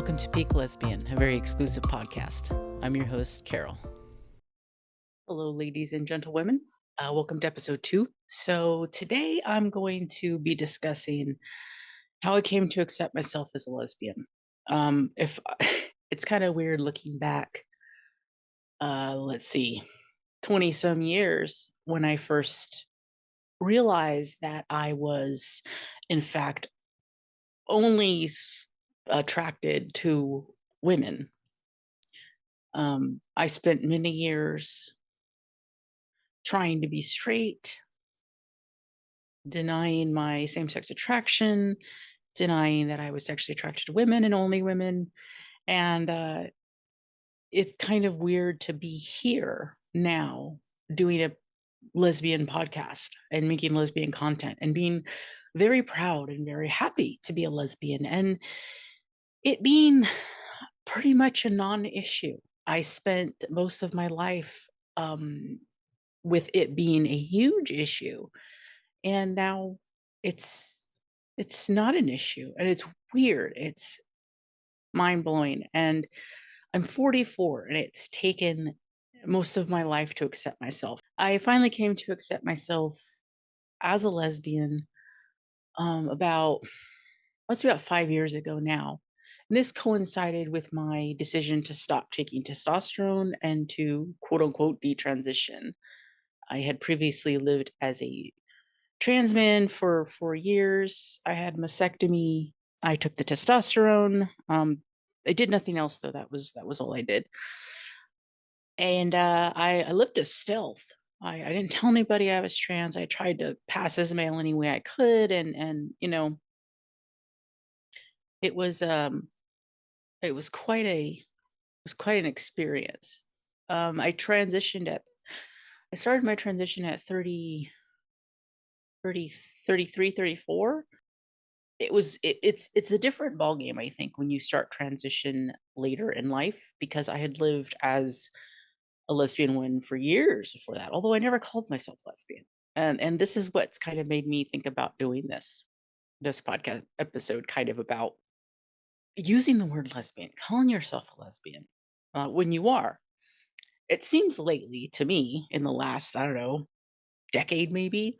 Welcome to Peak Lesbian, a very exclusive podcast. I'm your host, Carol. Hello, ladies and gentlewomen. Welcome to episode 2. So today I'm going to be discussing how I came to accept myself as a lesbian. If it's kind of weird looking back, 20 some years when I first realized that I was, in fact, only attracted to women. I spent many years trying to be straight, denying my same-sex attraction, denying that I was sexually attracted to women and only women. And it's kind of weird to be here now doing a lesbian podcast and making lesbian content and being very proud and very happy to be a lesbian and it being pretty much a non-issue. I spent most of my life with it being a huge issue, and now it's not an issue, and it's weird. It's mind-blowing, and I'm 44, and it's taken most of my life to accept myself. I finally came to accept myself as a lesbian about 5 years ago now. And this coincided with my decision to stop taking testosterone and to quote unquote detransition. I had previously lived as a trans man for 4 years. I had mastectomy. I took the testosterone. I did nothing else though. That was all I did. And I lived as stealth. I didn't tell anybody I was trans. I tried to pass as male any way I could, and it was quite an experience. I started my transition at 30, 33, 34. It's a different ballgame, I think, when you start transition later in life, because I had lived as a lesbian woman for years before that, although I never called myself lesbian. And this is what's kind of made me think about doing this podcast episode, kind of about using the word lesbian, calling yourself a lesbian when you are. It seems lately to me, in the last, I don't know, decade maybe,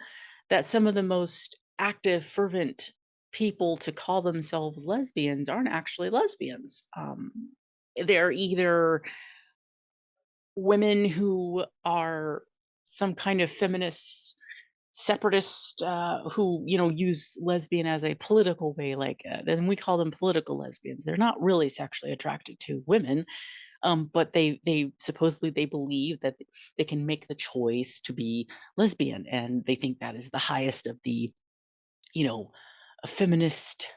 that some of the most active, fervent people to call themselves lesbians aren't actually lesbians. They're either women who are some kind of feminist separatist who use lesbian as a political way, like then we call them political lesbians. They're not really sexually attracted to women, but they supposedly they believe that they can make the choice to be lesbian, and they think that is the highest of the a feminist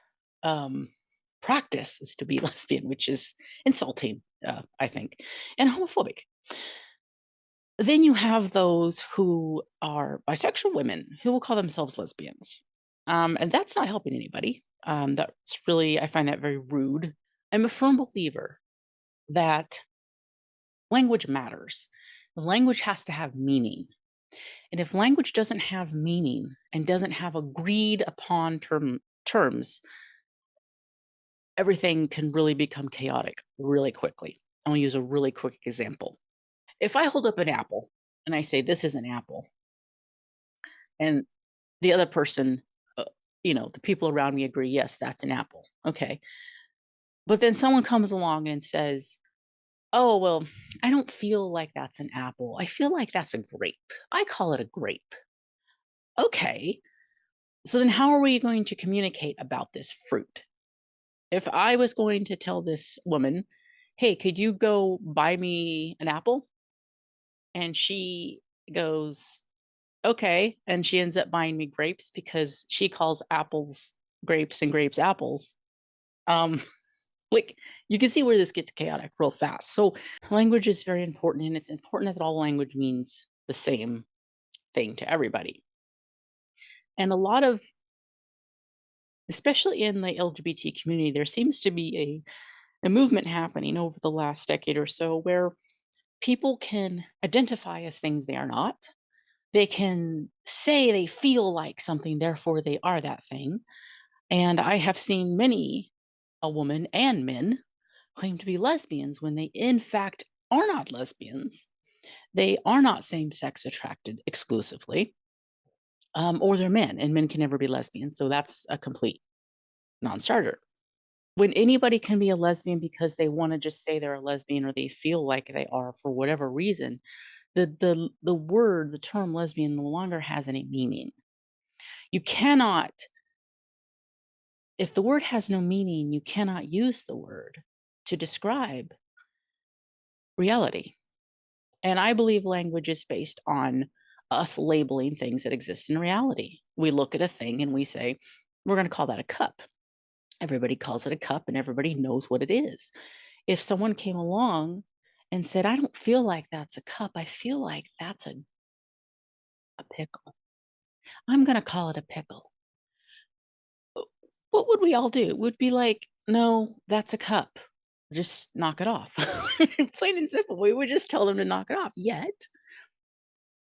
practice is to be lesbian, which is insulting, I think, and homophobic. Then you have those who are bisexual women who will call themselves lesbians. And that's not helping anybody. That's really, I find that very rude. I'm a firm believer that language matters. The language has to have meaning. And if language doesn't have meaning and doesn't have agreed upon terms, everything can really become chaotic really quickly. I'll use a really quick example. If I hold up an apple and I say, this is an apple, and the other person, the people around me agree, yes, that's an apple. Okay. But then someone comes along and says, oh, well, I don't feel like that's an apple. I feel like that's a grape. I call it a grape. Okay. So then how are we going to communicate about this fruit? If I was going to tell this woman, hey, could you go buy me an apple? And she goes, okay. And she ends up buying me grapes because she calls apples grapes and grapes apples. Like, you can see where this gets chaotic real fast. So language is very important, and it's important that all language means the same thing to everybody. And a lot of, especially in the LGBT community, there seems to be a movement happening over the last decade or so where people can identify as things they are not. They can say they feel like something, therefore they are that thing. And I have seen many, a woman and men, claim to be lesbians when they, in fact, are not lesbians. They are not same sex attracted exclusively, or they're men, and men can never be lesbians. So that's a complete non starter. When anybody can be a lesbian because they want to just say they're a lesbian or they feel like they are for whatever reason, the term lesbian no longer has any meaning. You cannot, if the word has no meaning, you cannot use the word to describe reality. And I believe language is based on us labeling things that exist in reality. We look at a thing and we say, we're going to call that a cup. Everybody calls it a cup and everybody knows what it is. If someone came along and said, I don't feel like that's a cup, I feel like that's a pickle. I'm going to call it a pickle. What would we all do? We'd be like, no, that's a cup. Just knock it off. Plain and simple. We would just tell them to knock it off. Yet,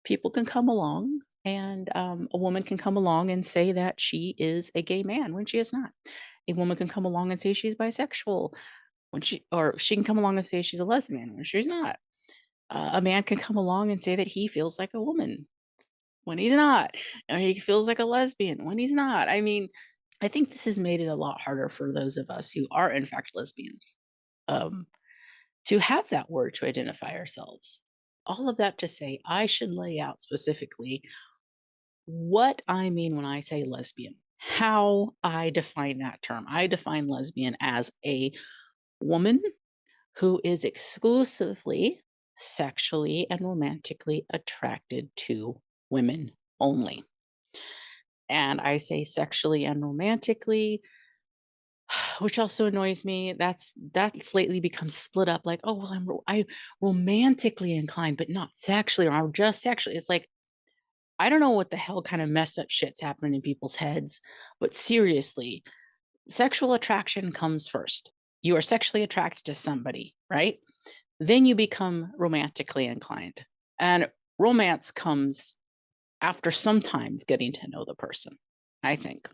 people can come along and a woman can come along and say that she is a gay man when she is not. A woman can come along and say she's bisexual when she can come along and say she's a lesbian when she's not. A man can come along and say that he feels like a woman when he's not, or he feels like a lesbian when he's not. I mean, I think this has made it a lot harder for those of us who are in fact lesbians, um, to have that word to identify ourselves. All of that to say, I should lay out specifically what I mean when I say lesbian, how I define that term. I define lesbian as a woman who is exclusively sexually and romantically attracted to women only. And I say sexually and romantically, which also annoys me. That's lately become split up like, oh, well, I romantically inclined, but not sexually, or I'm just sexually. It's like, I don't know what the hell kind of messed up shit's happening in people's heads, but seriously, sexual attraction comes first. You are sexually attracted to somebody, right? Then you become romantically inclined. And romance comes after some time of getting to know the person, I think.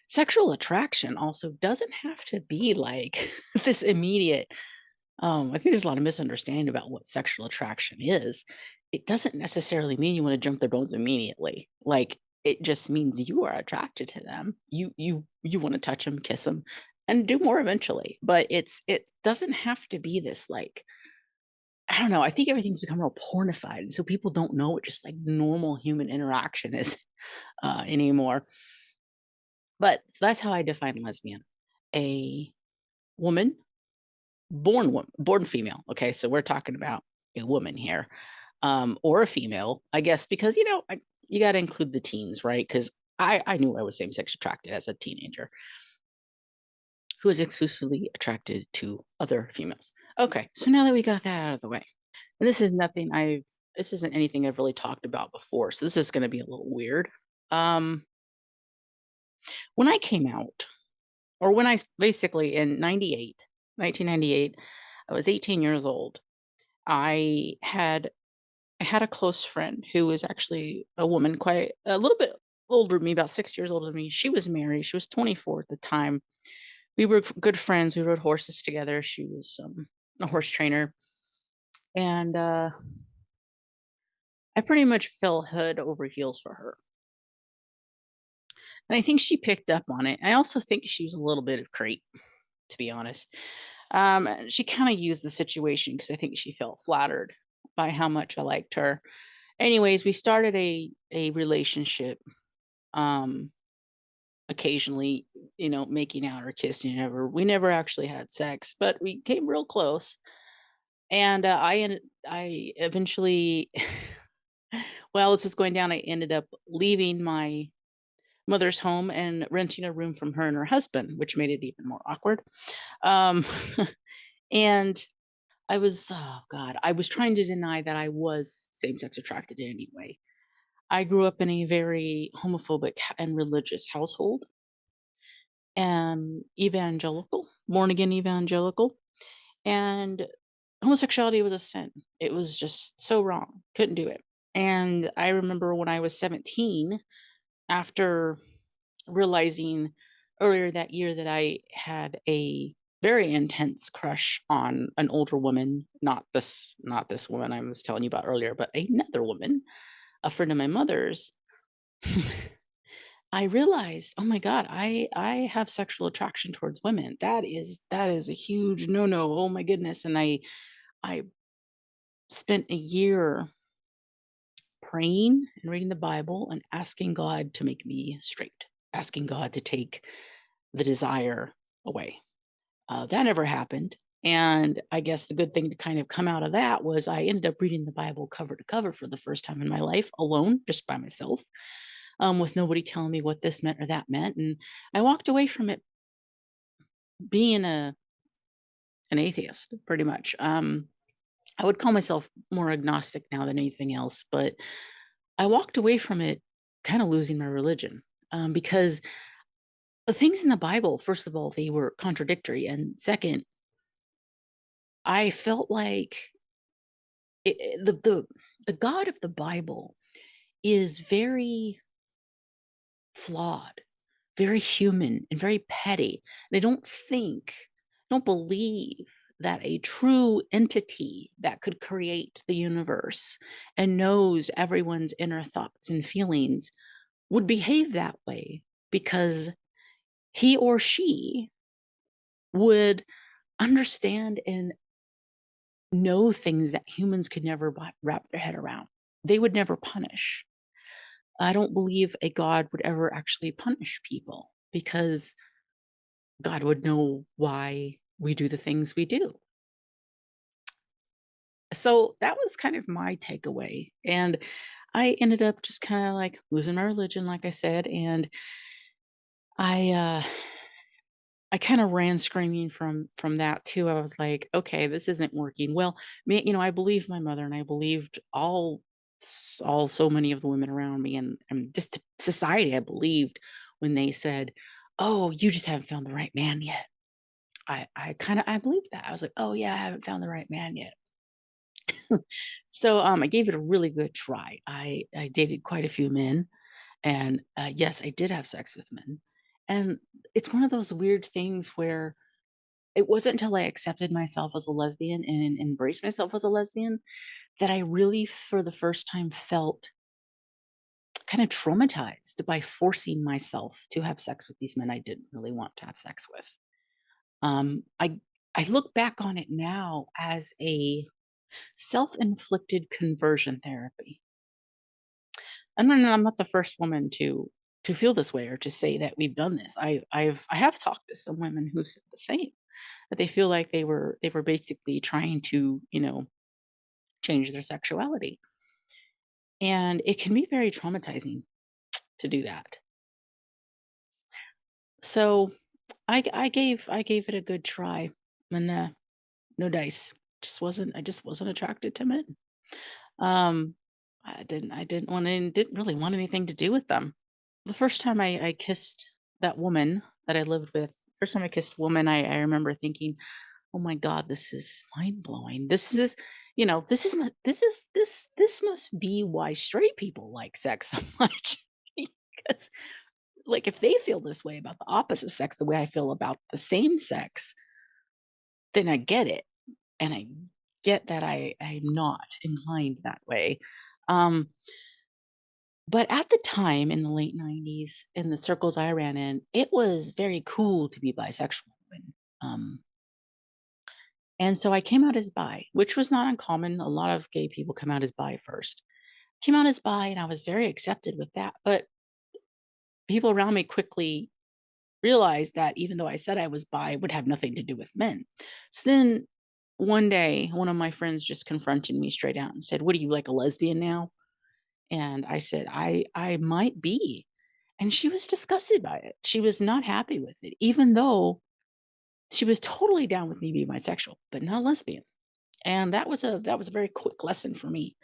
Sexual attraction also doesn't have to be like this immediate. I think there's a lot of misunderstanding about what sexual attraction is. It doesn't necessarily mean you want to jump their bones immediately. Like it just means you are attracted to them. You want to touch them, kiss them, and do more eventually. But it doesn't have to be this like, I don't know. I think everything's become real pornified, so people don't know what just like normal human interaction is anymore. But so that's how I define lesbian: a woman, born female. Okay, so we're talking about a woman here, or a female, I guess, because you got to include the teens, right? Because I knew I was same sex attracted as a teenager who was exclusively attracted to other females. Okay, so now that we got that out of the way, and this isn't anything I've really talked about before, so this is going to be a little weird. Um, when I came out, or when I basically in 1998, I was 18 years old. I had a close friend who was actually a woman, quite a little bit older than me, about 6 years older than me. She was married. She was 24 at the time. We were good friends. We rode horses together. She was a horse trainer, and I pretty much fell head over heels for her. And I think she picked up on it. I also think she was a little bit of creep, to be honest. She kind of used the situation because I think she felt flattered by how much I liked her. Anyways, we started a relationship. Um, Occasionally, making out or kissing. We never actually had sex, but we came real close. And I eventually, well, this is going down. I ended up leaving my mother's home and renting a room from her and her husband, which made it even more awkward. Um, and oh God, I was trying to deny that I was same sex attracted in any way. I grew up in a very homophobic and religious household, and evangelical, born again evangelical, and homosexuality was a sin. It was just so wrong. Couldn't do it. And I remember when I was 17, after realizing earlier that year that I had a very intense crush on an older woman, not this woman I was telling you about earlier, but another woman, a friend of my mother's. I realized, oh my God, I have sexual attraction towards women. That is a huge no-no. Oh my goodness. And I spent a year praying and reading the Bible and asking God to make me straight, asking God to take the desire away. That never happened. And I guess the good thing to kind of come out of that was I ended up reading the Bible cover to cover for the first time in my life, alone, just by myself, with nobody telling me what this meant or that meant. And I walked away from it being an atheist, pretty much. I would call myself more agnostic now than anything else, but I walked away from it kind of losing my religion, because the things in the Bible, first of all, they were contradictory. And second, I felt like the God of the Bible is very flawed, very human, and very petty. And don't believe that a true entity that could create the universe and knows everyone's inner thoughts and feelings would behave that way, because he or she would understand and know things that humans could never wrap their head around. They would never punish. I don't believe a God would ever actually punish people, because God would know why we do the things we do. So that was kind of my takeaway. And I ended up just kind of like losing my religion, like I said. And I, uh, I kind of ran screaming from that too. I was like, okay, this isn't working. Well, me, I believed my mother, and I believed all so many of the women around me, and just society. I believed when they said, "Oh, you just haven't found the right man yet." I believed that. I was like, "Oh yeah, I haven't found the right man yet." So I gave it a really good try. I dated quite a few men, and yes, I did have sex with men. And it's one of those weird things where it wasn't until I accepted myself as a lesbian and embraced myself as a lesbian that I really, for the first time, felt kind of traumatized by forcing myself to have sex with these men I didn't really want to have sex with. Um, I I look back on it now as a self-inflicted conversion therapy. And I'm not the first woman to feel this way or to say that we've done this. I have talked to some women who said the same, that they feel like they were basically trying to, change their sexuality. And it can be very traumatizing to do that. So I gave it a good try, and no dice. I just wasn't attracted to men. Um, I didn't really want anything to do with them. The first time I kissed that woman that I lived with, first time I kissed a woman, I remember thinking, "Oh my god, this is mind blowing. This must be why straight people like sex so much." Because, like, if they feel this way about the opposite sex the way I feel about the same sex, then I get it, and I get that I'm not inclined that way. Um, but at the time in the late '90s, in the circles I ran in, it was very cool to be bisexual. Um, and so I came out as bi, which was not uncommon. A lot of gay people come out as bi first. Came out as bi, and I was very accepted with that. But people around me quickly realized that even though I said I was bi, it would have nothing to do with men. So then one day, one of my friends just confronted me straight out and said, "What are you, like, a lesbian now?" And I said, I might be." And she was disgusted by it. She was not happy with it, even though she was totally down with me being bisexual, but not lesbian. And that was a very quick lesson for me.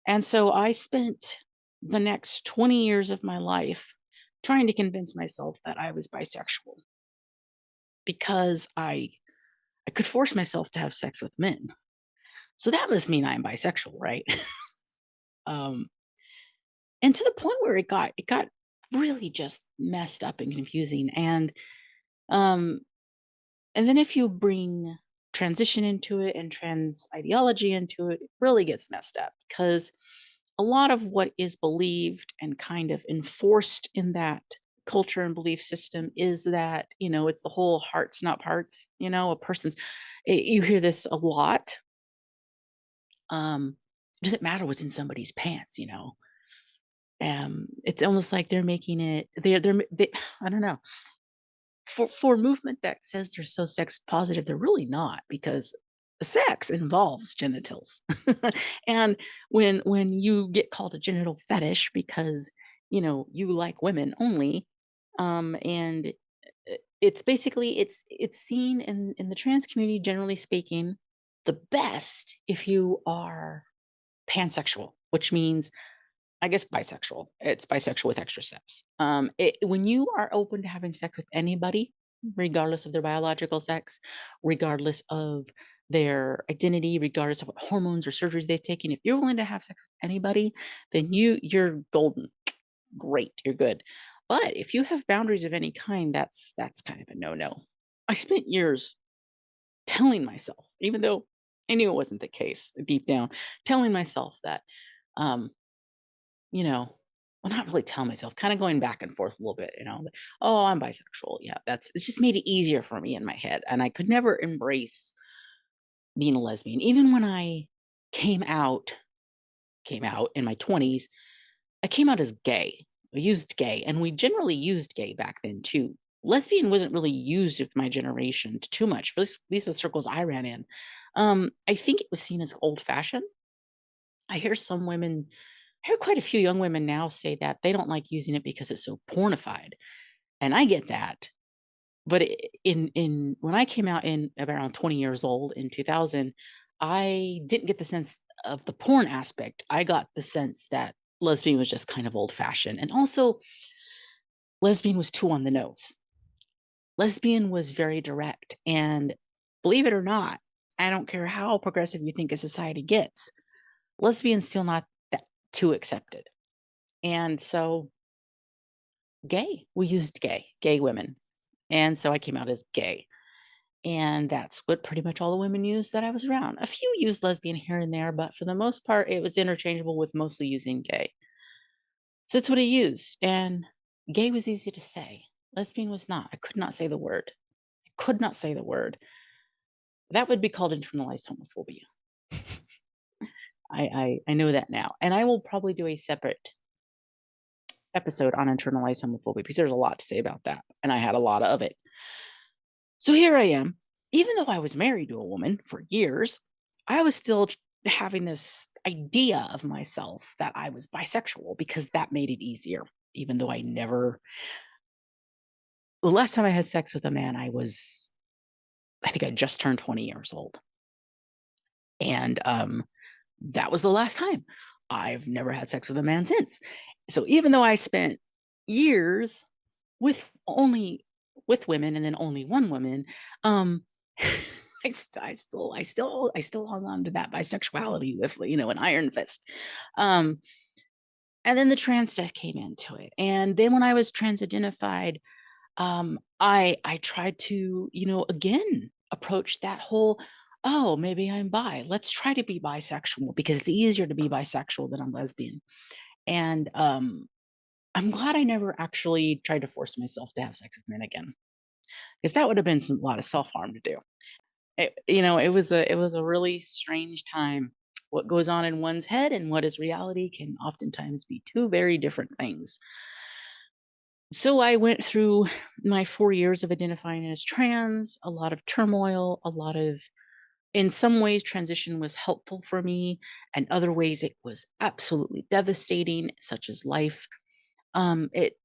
And so I spent the next 20 years of my life trying to convince myself that I was bisexual, because I could force myself to have sex with men. So that must mean I'm bisexual, right? um and to the point where it got really just messed up and confusing. And um And then if you bring transition into it and trans ideology into it, it really gets messed up because a lot of what is believed and kind of enforced in that culture and belief system is that, it's the whole hearts, not parts, a person's, you hear this a lot. It doesn't matter what's in somebody's pants. It's almost like they're making it, I don't know, for a movement that says they're so sex positive, they're really not because sex involves genitals. And when you get called a genital fetish because you like women only, and it's basically it's seen in the trans community, generally speaking, the best if you are pansexual, which means, I guess, bisexual. It's bisexual with extra steps. When you are open to having sex with anybody, regardless of their biological sex, regardless of their identity, regardless of what hormones or surgeries they've taken, if you're willing to have sex with anybody, then you're golden. Great, you're good. But if you have boundaries of any kind, that's kind of a no-no. I spent years telling myself, even though I knew it wasn't the case deep down, telling myself that um well, not really telling myself, kind of going back and forth a little bit, oh, I'm bisexual. Yeah, it's just made it easier for me in my head. And I could never embrace being a lesbian. Even when I came out, came out in my 20s, I came out as gay. I used gay, and we generally used gay back then too. Lesbian wasn't really used with my generation too much, for at least the circles I ran in. I think it was seen as old fashioned. I hear some women, I hear quite a few young women now say that they don't like using it because it's so pornified. And I get that. But in when I came out in around 20 years old in 2000, I didn't get the sense of the porn aspect. I got the sense that lesbian was just kind of old fashioned. And also, lesbian was too on the nose. Lesbian was very direct. And believe it or not, I don't care how progressive you think a society gets, lesbian's still not that too accepted. And so we used gay women. And so I came out as gay. And that's what pretty much all the women used that I was around. A few used lesbian here and there, but for the most part, it was interchangeable with mostly using gay. So that's what I used. And gay was easy to say. Lesbian was not. I could not say the word. I could not say the word. That would be called internalized homophobia. I know that now. And I will probably do a separate episode on internalized homophobia because there's a lot to say about that. And I had a lot of it. So here I am. Even though I was married to a woman for years, I was still having this idea of myself that I was bisexual because that made it easier. Even though the last time I had sex with a man, I think I just turned 20 years old. And that was the last time. I've never had sex with a man since. So even though I spent years with women and then only one woman, I still hung on to that bisexuality with an iron fist. Um, and then the trans stuff came into it, and then when I was trans identified, I tried to again approach that whole, oh, maybe I'm bi. Let's try to be bisexual because it's easier to be bisexual than a lesbian. And I'm glad I never actually tried to force myself to have sex with men again, because that would have been a lot of self harm to do. It was a really strange time. What goes on in one's head and what is reality can oftentimes be two very different things. So I went through my 4 years of identifying as trans, a lot of turmoil, in some ways, transition was helpful for me, and other ways it was absolutely devastating, such as life. Um, it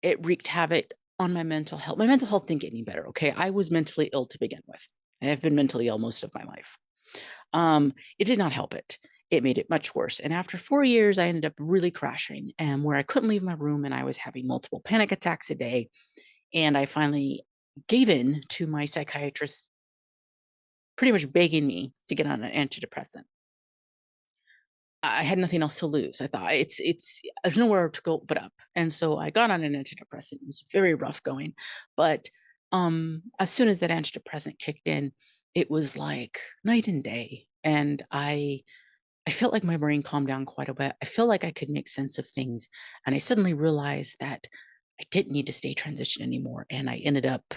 it wreaked havoc on my mental health. My mental health didn't get any better. Okay, I was mentally ill to begin with. I have been mentally ill most of my life. It did not help it. It made it much worse. And after 4 years, I ended up really crashing, and where I couldn't leave my room, and I was having multiple panic attacks a day. And I finally gave in to my psychiatrist, pretty much begging me to get on an antidepressant. I had nothing else to lose. I thought it's there's nowhere to go but up. And so I got on an antidepressant. It was very rough going, but As soon as that antidepressant kicked in, it was like night and day, and I felt like my brain calmed down quite a bit. I feel like I could make sense of things, and I suddenly realized that I didn't need to stay transition anymore, and I ended up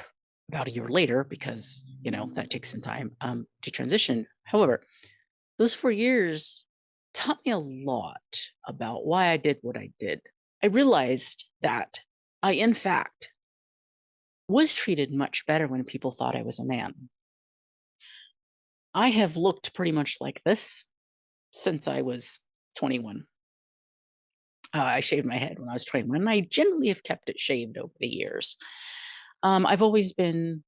about a year later because, that takes some time, to transition. However, those 4 years taught me a lot about why I did what I did. I realized that I, in fact, was treated much better when people thought I was a man. I have looked pretty much like this since I was 21. I shaved my head when I was 21, and I generally have kept it shaved over the years. I've always been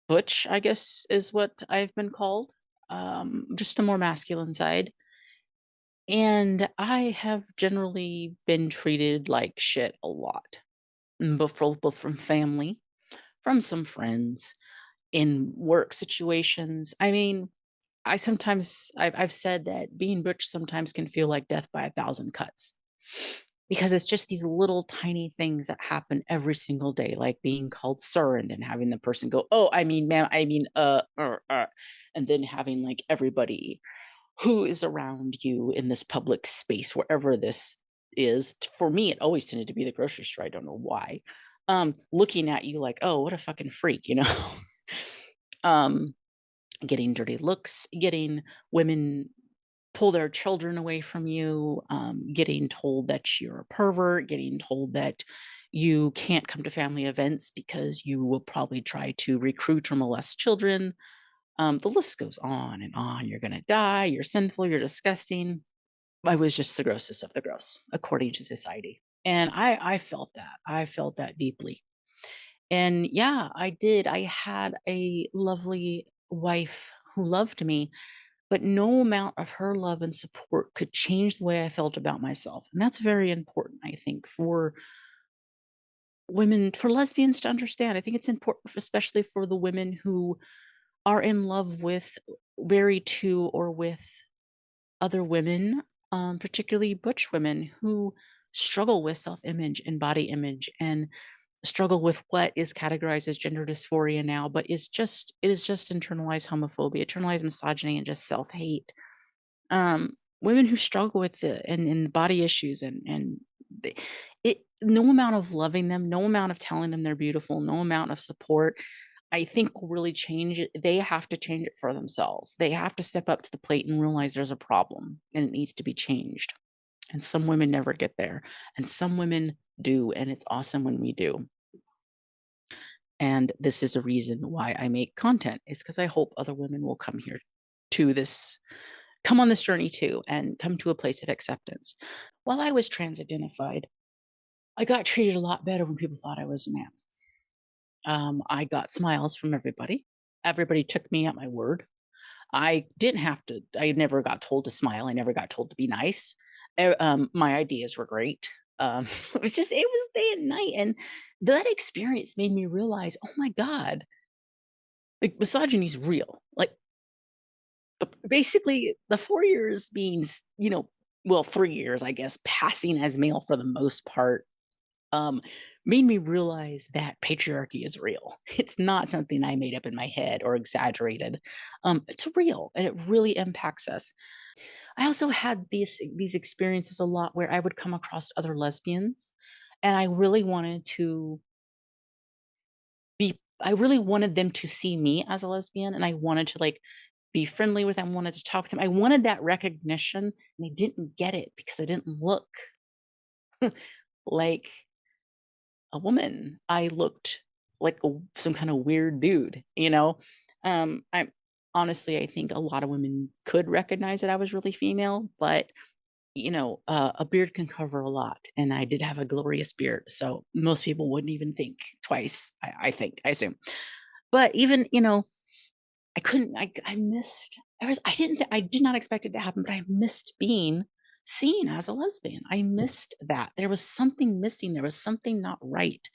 butch, I guess, is what I've been called, just a more masculine side. And I have generally been treated like shit a lot, both from family, from some friends, in work situations. I mean, I've said that being butch sometimes can feel like death by a thousand cuts because it's just these little tiny things that happen every single day, like being called sir and then having the person go, oh, I mean, ma'am, I mean, and then having like everybody who is around you in this public space, wherever this is. For me, it always tended to be the grocery store. I don't know why. Looking at you like, oh, what a fucking freak. um, Getting dirty looks, getting women pull their children away from you, getting told that you're a pervert, getting told that you can't come to family events because you will probably try to recruit or molest children. The list goes on and on. You're going to die. You're sinful. You're disgusting. I was just the grossest of the gross, according to society. And I felt that. I felt that deeply. And yeah, I did. I had a lovely wife who loved me, but no amount of her love and support could change the way I felt about myself. And that's very important, I think, for women, for lesbians to understand. I think it's important, especially for the women who are in love with, married to, or with other women, particularly butch women who struggle with self image and body image and struggle with what is categorized as gender dysphoria now, but it is just internalized homophobia, internalized misogyny, and just self hate. Women who struggle with it and body issues and they, it no amount of loving them, no amount of telling them they're beautiful, no amount of support, I think will really change it. They have to change it for themselves. They have to step up to the plate and realize there's a problem and it needs to be changed. And some women never get there, and some women do, and it's awesome when we do. And this is a reason why I make content. It's because I hope other women will come here to this, come on this journey too, and come to a place of acceptance. While I was trans identified, I got treated a lot better when people thought I was a man. I got smiles from everybody. Everybody took me at my word. I didn't have to, I never got told to smile. I never got told to be nice. My ideas were great. It was day and night. And that experience made me realize, oh my God, like misogyny is real. Like basically the 4 years being, well, 3 years, I guess, passing as male for the most part, um, made me realize that patriarchy is real. It's not something I made up in my head or exaggerated. It's real and it really impacts us. I also had these experiences a lot where I would come across other lesbians and I really wanted them to see me as a lesbian, and I wanted to like be friendly with them, wanted to talk to them. I wanted that recognition and I didn't get it because I didn't look like a woman. I looked like some kind of weird dude. I honestly, I think a lot of women could recognize that I was really female, but a beard can cover a lot, and I did have a glorious beard, so most people wouldn't even think twice. I think, I assume, but even I couldn't. I missed. I did not expect it to happen, but I missed being seen as a lesbian. I missed that. There was something missing. There was something not right.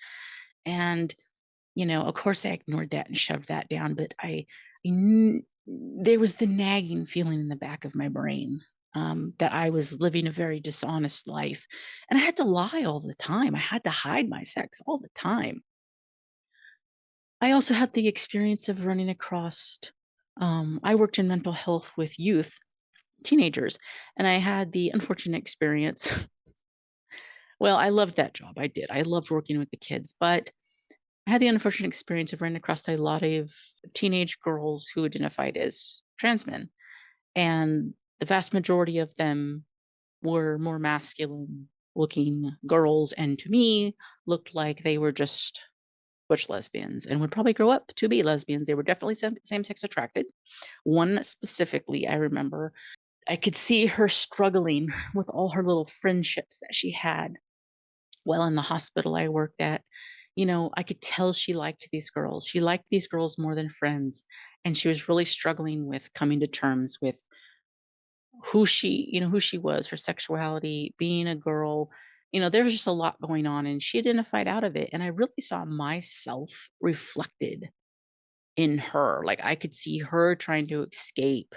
And, of course I ignored that and shoved that down, but there was the nagging feeling in the back of my brain, that I was living a very dishonest life. And I had to lie all the time. I had to hide my sex all the time. I also had the experience of running across, I worked in mental health with youth, teenagers, and I had the unfortunate experience. Well, I loved that job. I did. I loved working with the kids, but I had the unfortunate experience of running across a lot of teenage girls who identified as trans men. And the vast majority of them were more masculine looking girls. And to me, looked like they were just butch lesbians and would probably grow up to be lesbians. They were definitely same sex attracted. One specifically, I remember, I could see her struggling with all her little friendships that she had while in the hospital I worked at. I could tell she liked these girls. She liked these girls more than friends. And she was really struggling with coming to terms with who she was, her sexuality, being a girl. There was just a lot going on and she identified out of it. And I really saw myself reflected in her. Like I could see her trying to escape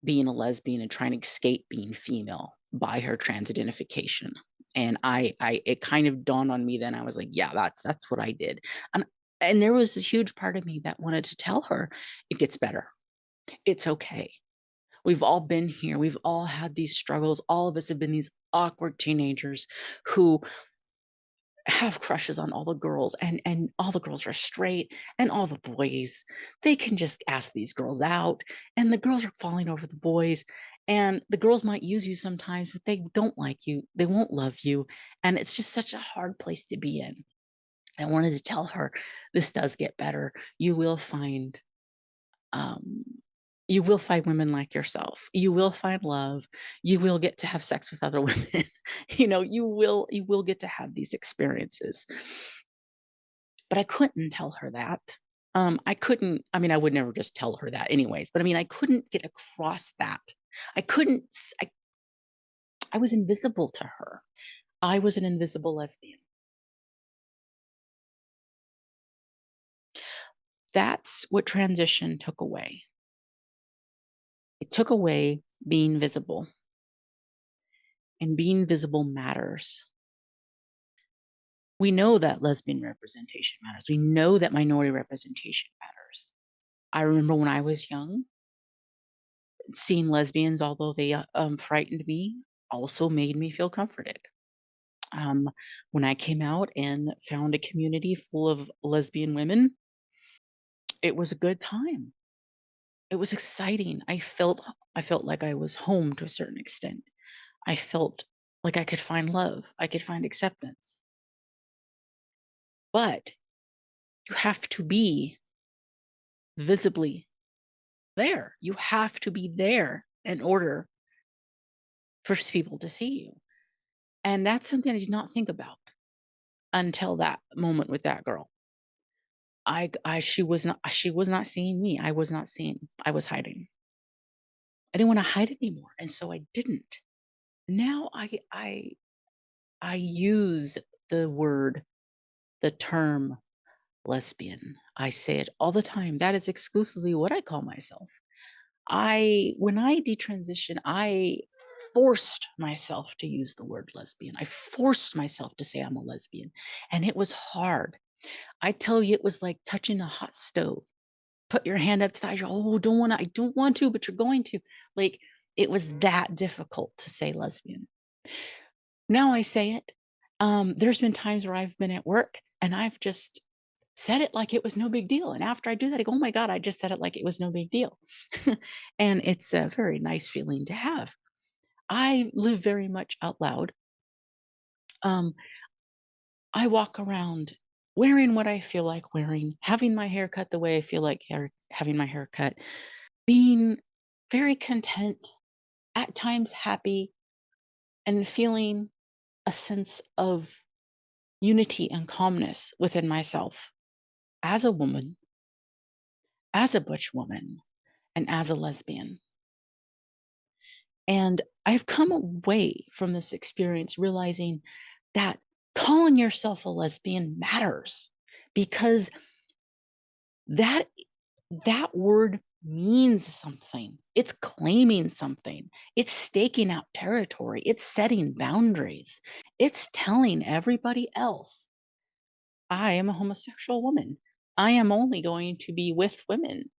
being a lesbian and trying to escape being female by her trans identification. And I it kind of dawned on me then. I was like, yeah, that's what I did. And and there was this huge part of me that wanted to tell her it gets better. It's okay. We've all been here. We've all had these struggles. All of us have been these awkward teenagers who have crushes on all the girls, and all the girls are straight, and all the boys, they can just ask these girls out, and the girls are falling over the boys, and the girls might use you sometimes, but they don't like you, they won't love you, and it's just such a hard place to be in. I wanted to tell her, this does get better. Um you will find women like yourself. You will find love. You will get to have sex with other women. You will get to have these experiences. But I couldn't tell her that. I couldn't, I mean, I would never just tell her that anyways, but I mean, I couldn't get across that. I couldn't, I was invisible to her. I was an invisible lesbian. That's what transition took away. It took away being visible, and being visible matters. We know that lesbian representation matters. We know that minority representation matters. I remember when I was young, seeing lesbians, although they frightened me, also made me feel comforted. Um, when I came out and found a community full of lesbian women, it was a good time. It was exciting. I felt like I was home to a certain extent. I felt like I could find love. I could find acceptance. But you have to be visibly there. You have to be there in order for people to see you. And that's something I did not think about until that moment with that girl. She was not seeing me. I was not seen. I was hiding. I didn't want to hide anymore, and so I didn't. Now I use the word, the term lesbian. I say it all the time. That is exclusively what I call myself. When I detransition, I forced myself to use the word lesbian. I forced myself to say I'm a lesbian, and it was hard. I tell you, it was like touching a hot stove. Put your hand up to the eyes. Oh, I don't want to, but you're going to. Like, it was that difficult to say lesbian. Now I say it. There's been times where I've been at work and I've just said it like it was no big deal. And after I do that, I go, oh my God, I just said it like it was no big deal. And it's a very nice feeling to have. I live very much out loud. Um, I walk around wearing what I feel like wearing, having my hair cut the way I feel like having my hair cut, being very content, at times happy, and feeling a sense of unity and calmness within myself as a woman, as a butch woman, and as a lesbian. And I've come away from this experience realizing that calling yourself a lesbian matters, because that that word means something. It's claiming something. It's staking out territory. It's setting boundaries. It's telling everybody else I am a homosexual woman. I am only going to be with women.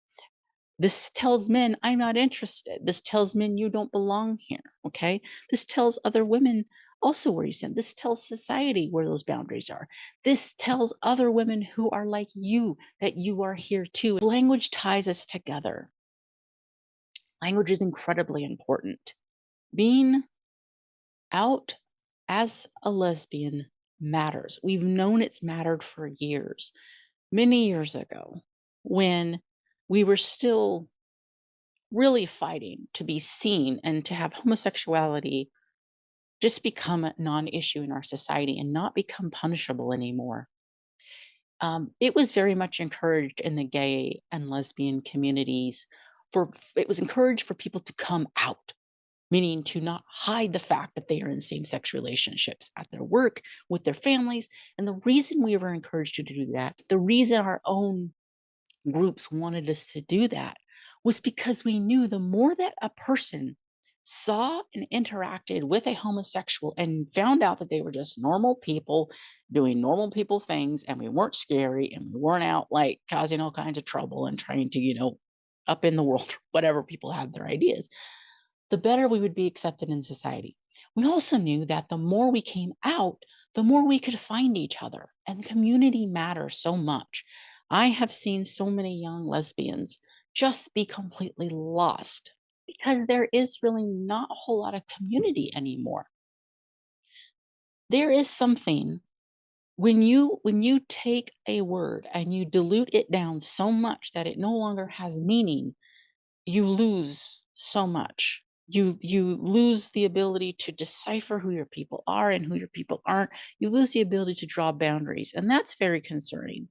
This tells men I'm not interested. This tells men you don't belong here. Okay. This tells other women also where you stand. This tells society where those boundaries are. This tells other women who are like you that you are here too. Language ties us together. Language is incredibly important. Being out as a lesbian matters. We've known it's mattered for years. Many years ago, when we were still really fighting to be seen and to have homosexuality just become a non-issue in our society and not become punishable anymore. It was very much encouraged in the gay and lesbian communities for it was encouraged for people to come out, meaning to not hide the fact that they are in same-sex relationships at their work, with their families. And the reason we were encouraged to do that, the reason our own groups wanted us to do that was because we knew the more that a person saw and interacted with a homosexual and found out that they were just normal people doing normal people things and we weren't scary and we weren't out like causing all kinds of trouble and trying to, up in the world, whatever people had their ideas, the better we would be accepted in society. We also knew that the more we came out, the more we could find each other, and community matters so much. I have seen so many young lesbians just be completely lost because there is really not a whole lot of community anymore. There is something when you take a word and you dilute it down so much that it no longer has meaning, you lose so much. You lose the ability to decipher who your people are and who your people aren't. You lose the ability to draw boundaries, and that's very concerning.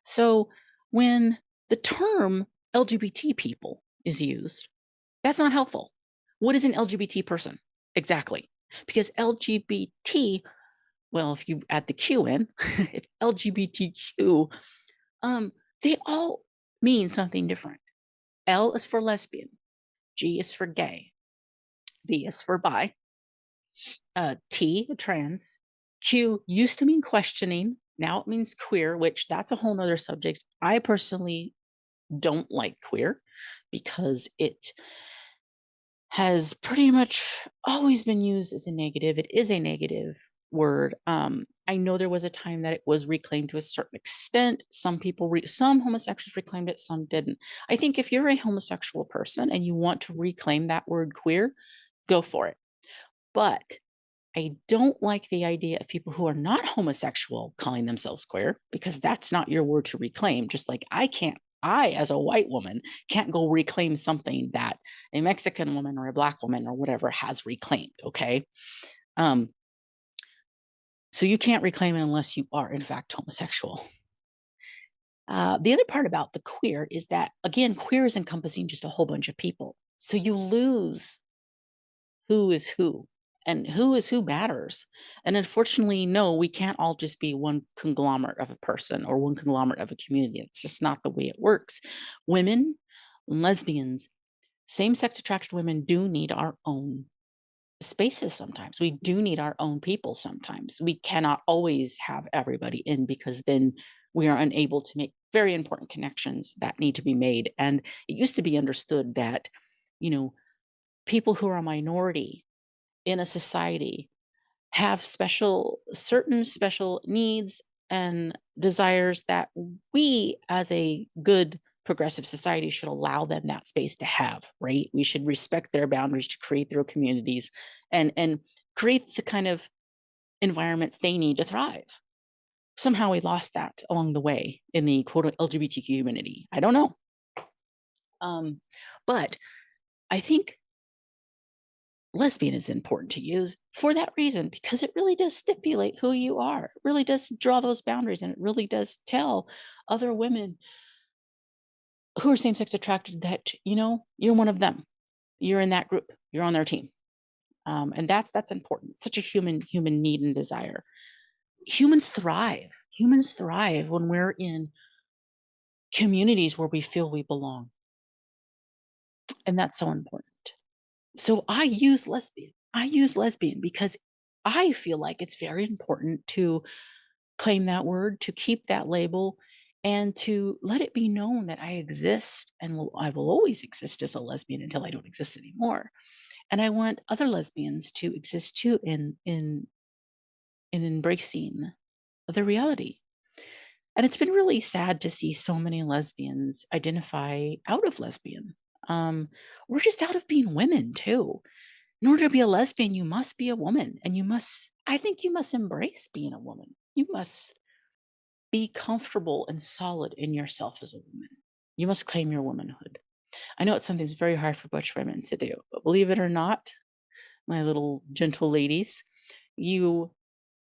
So when the term LGBT people is used, that's not helpful. What is an LGBT person? Exactly. Because LGBT, well, if you add the Q in, if LGBTQ, um, they all mean something different. L is for lesbian, G is for gay, B is for bi, T, trans, Q used to mean questioning. Now it means queer, which that's a whole nother subject. I personally don't like queer because it has pretty much always been used as a negative. It is a negative word. I know there was a time that it was reclaimed to a certain extent. Some homosexuals reclaimed it, some didn't. I think if you're a homosexual person and you want to reclaim that word queer, go for it. But I don't like the idea of people who are not homosexual calling themselves queer because that's not your word to reclaim. Just like I, as a white woman, can't go reclaim something that a Mexican woman or a Black woman or whatever has reclaimed. Okay. Um, so you can't reclaim it unless you are, in fact, homosexual. The other part about the queer is that, again, queer is encompassing just a whole bunch of people. So you lose who is who and who is who matters. And unfortunately, no, we can't all just be one conglomerate of a person or one conglomerate of a community. It's just not the way it works. Women, lesbians, same sex attracted women do need our own spaces sometimes. We do need our own people sometimes. We cannot always have everybody in because then we are unable to make very important connections that need to be made. And it used to be understood that, you know, people who are a minority in a society have certain special needs and desires that we as a good progressive society should allow them that space to have, right? We should respect their boundaries to create their communities and create the kind of environments they need to thrive. Somehow we lost that along the way in the quote LGBTQ community. I don't know. But I think lesbian is important to use for that reason, because it really does stipulate who you are. It really does draw those boundaries, and it really does tell other women who are same-sex attracted that, you're one of them. You're in that group. You're on their team. And that's important. It's such a human need and desire. Humans thrive. Humans thrive when we're in communities where we feel we belong. And that's so important. So I use lesbian. I use lesbian because I feel like it's very important to claim that word, to keep that label, and to let it be known that I exist and I will always exist as a lesbian until I don't exist anymore. And I want other lesbians to exist too in embracing the reality. And it's been really sad to see so many lesbians identify out of lesbian. We're just out of being women too. In order to be a lesbian, you must be a woman, and I think you must embrace being a woman. You must be comfortable and solid in yourself as a woman. You must claim your womanhood. I know it's something that's very hard for butch women to do, but believe it or not, my little gentle ladies, you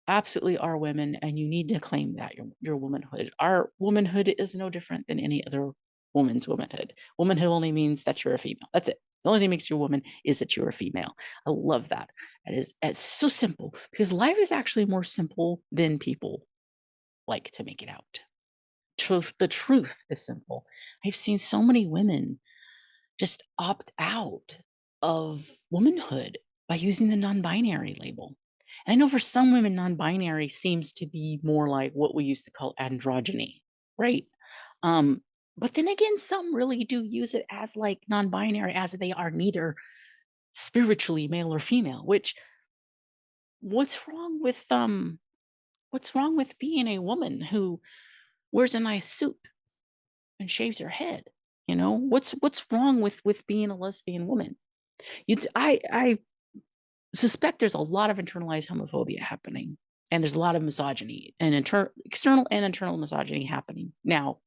absolutely are women, and you need to claim that your womanhood. Our womanhood is no different than any other woman's womanhood. Womanhood only means that you're a female. That's it. The only thing that makes you a woman is that you're a female. I love that. It's so simple, because life is actually more simple than people like to make it out. The truth is simple. I've seen so many women just opt out of womanhood by using the non-binary label. And I know for some women, non-binary seems to be more like what we used to call androgyny, right? Um, but then again, some really do use it as like non-binary, as they are neither spiritually male or female. Which what's wrong with what's wrong with being a woman who wears a nice suit and shaves her head? You know, what's wrong with being a lesbian woman? I suspect there's a lot of internalized homophobia happening, and there's a lot of misogyny and external and internal misogyny happening now,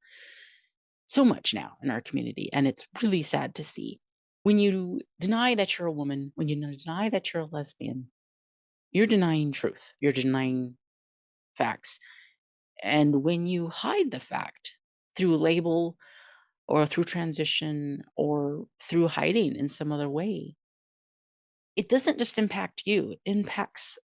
so much now in our community, and it's really sad to see. When you deny that you're a woman, when you deny that you're a lesbian, you're denying truth, you're denying facts. And when you hide the fact through label or through transition or through hiding in some other way, it doesn't just impact you, it impacts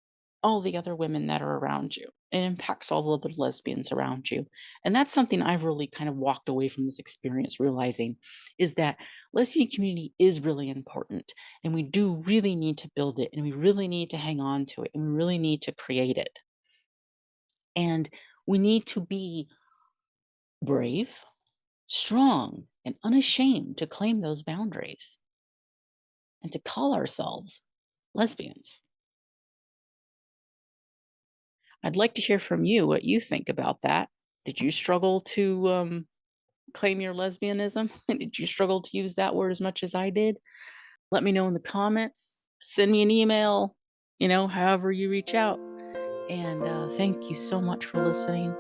all the other women that are around you. It impacts all the other lesbians around you. And that's something I've really kind of walked away from this experience realizing, is that lesbian community is really important, and we do really need to build it, and we really need to hang on to it, and we really need to create it. And we need to be brave, strong, and unashamed to claim those boundaries and to call ourselves lesbians. I'd like to hear from you what you think about that. Did you struggle to claim your lesbianism? Did you struggle to use that word as much as I did? Let me know in the comments. Send me an email, however you reach out. And thank you so much for listening.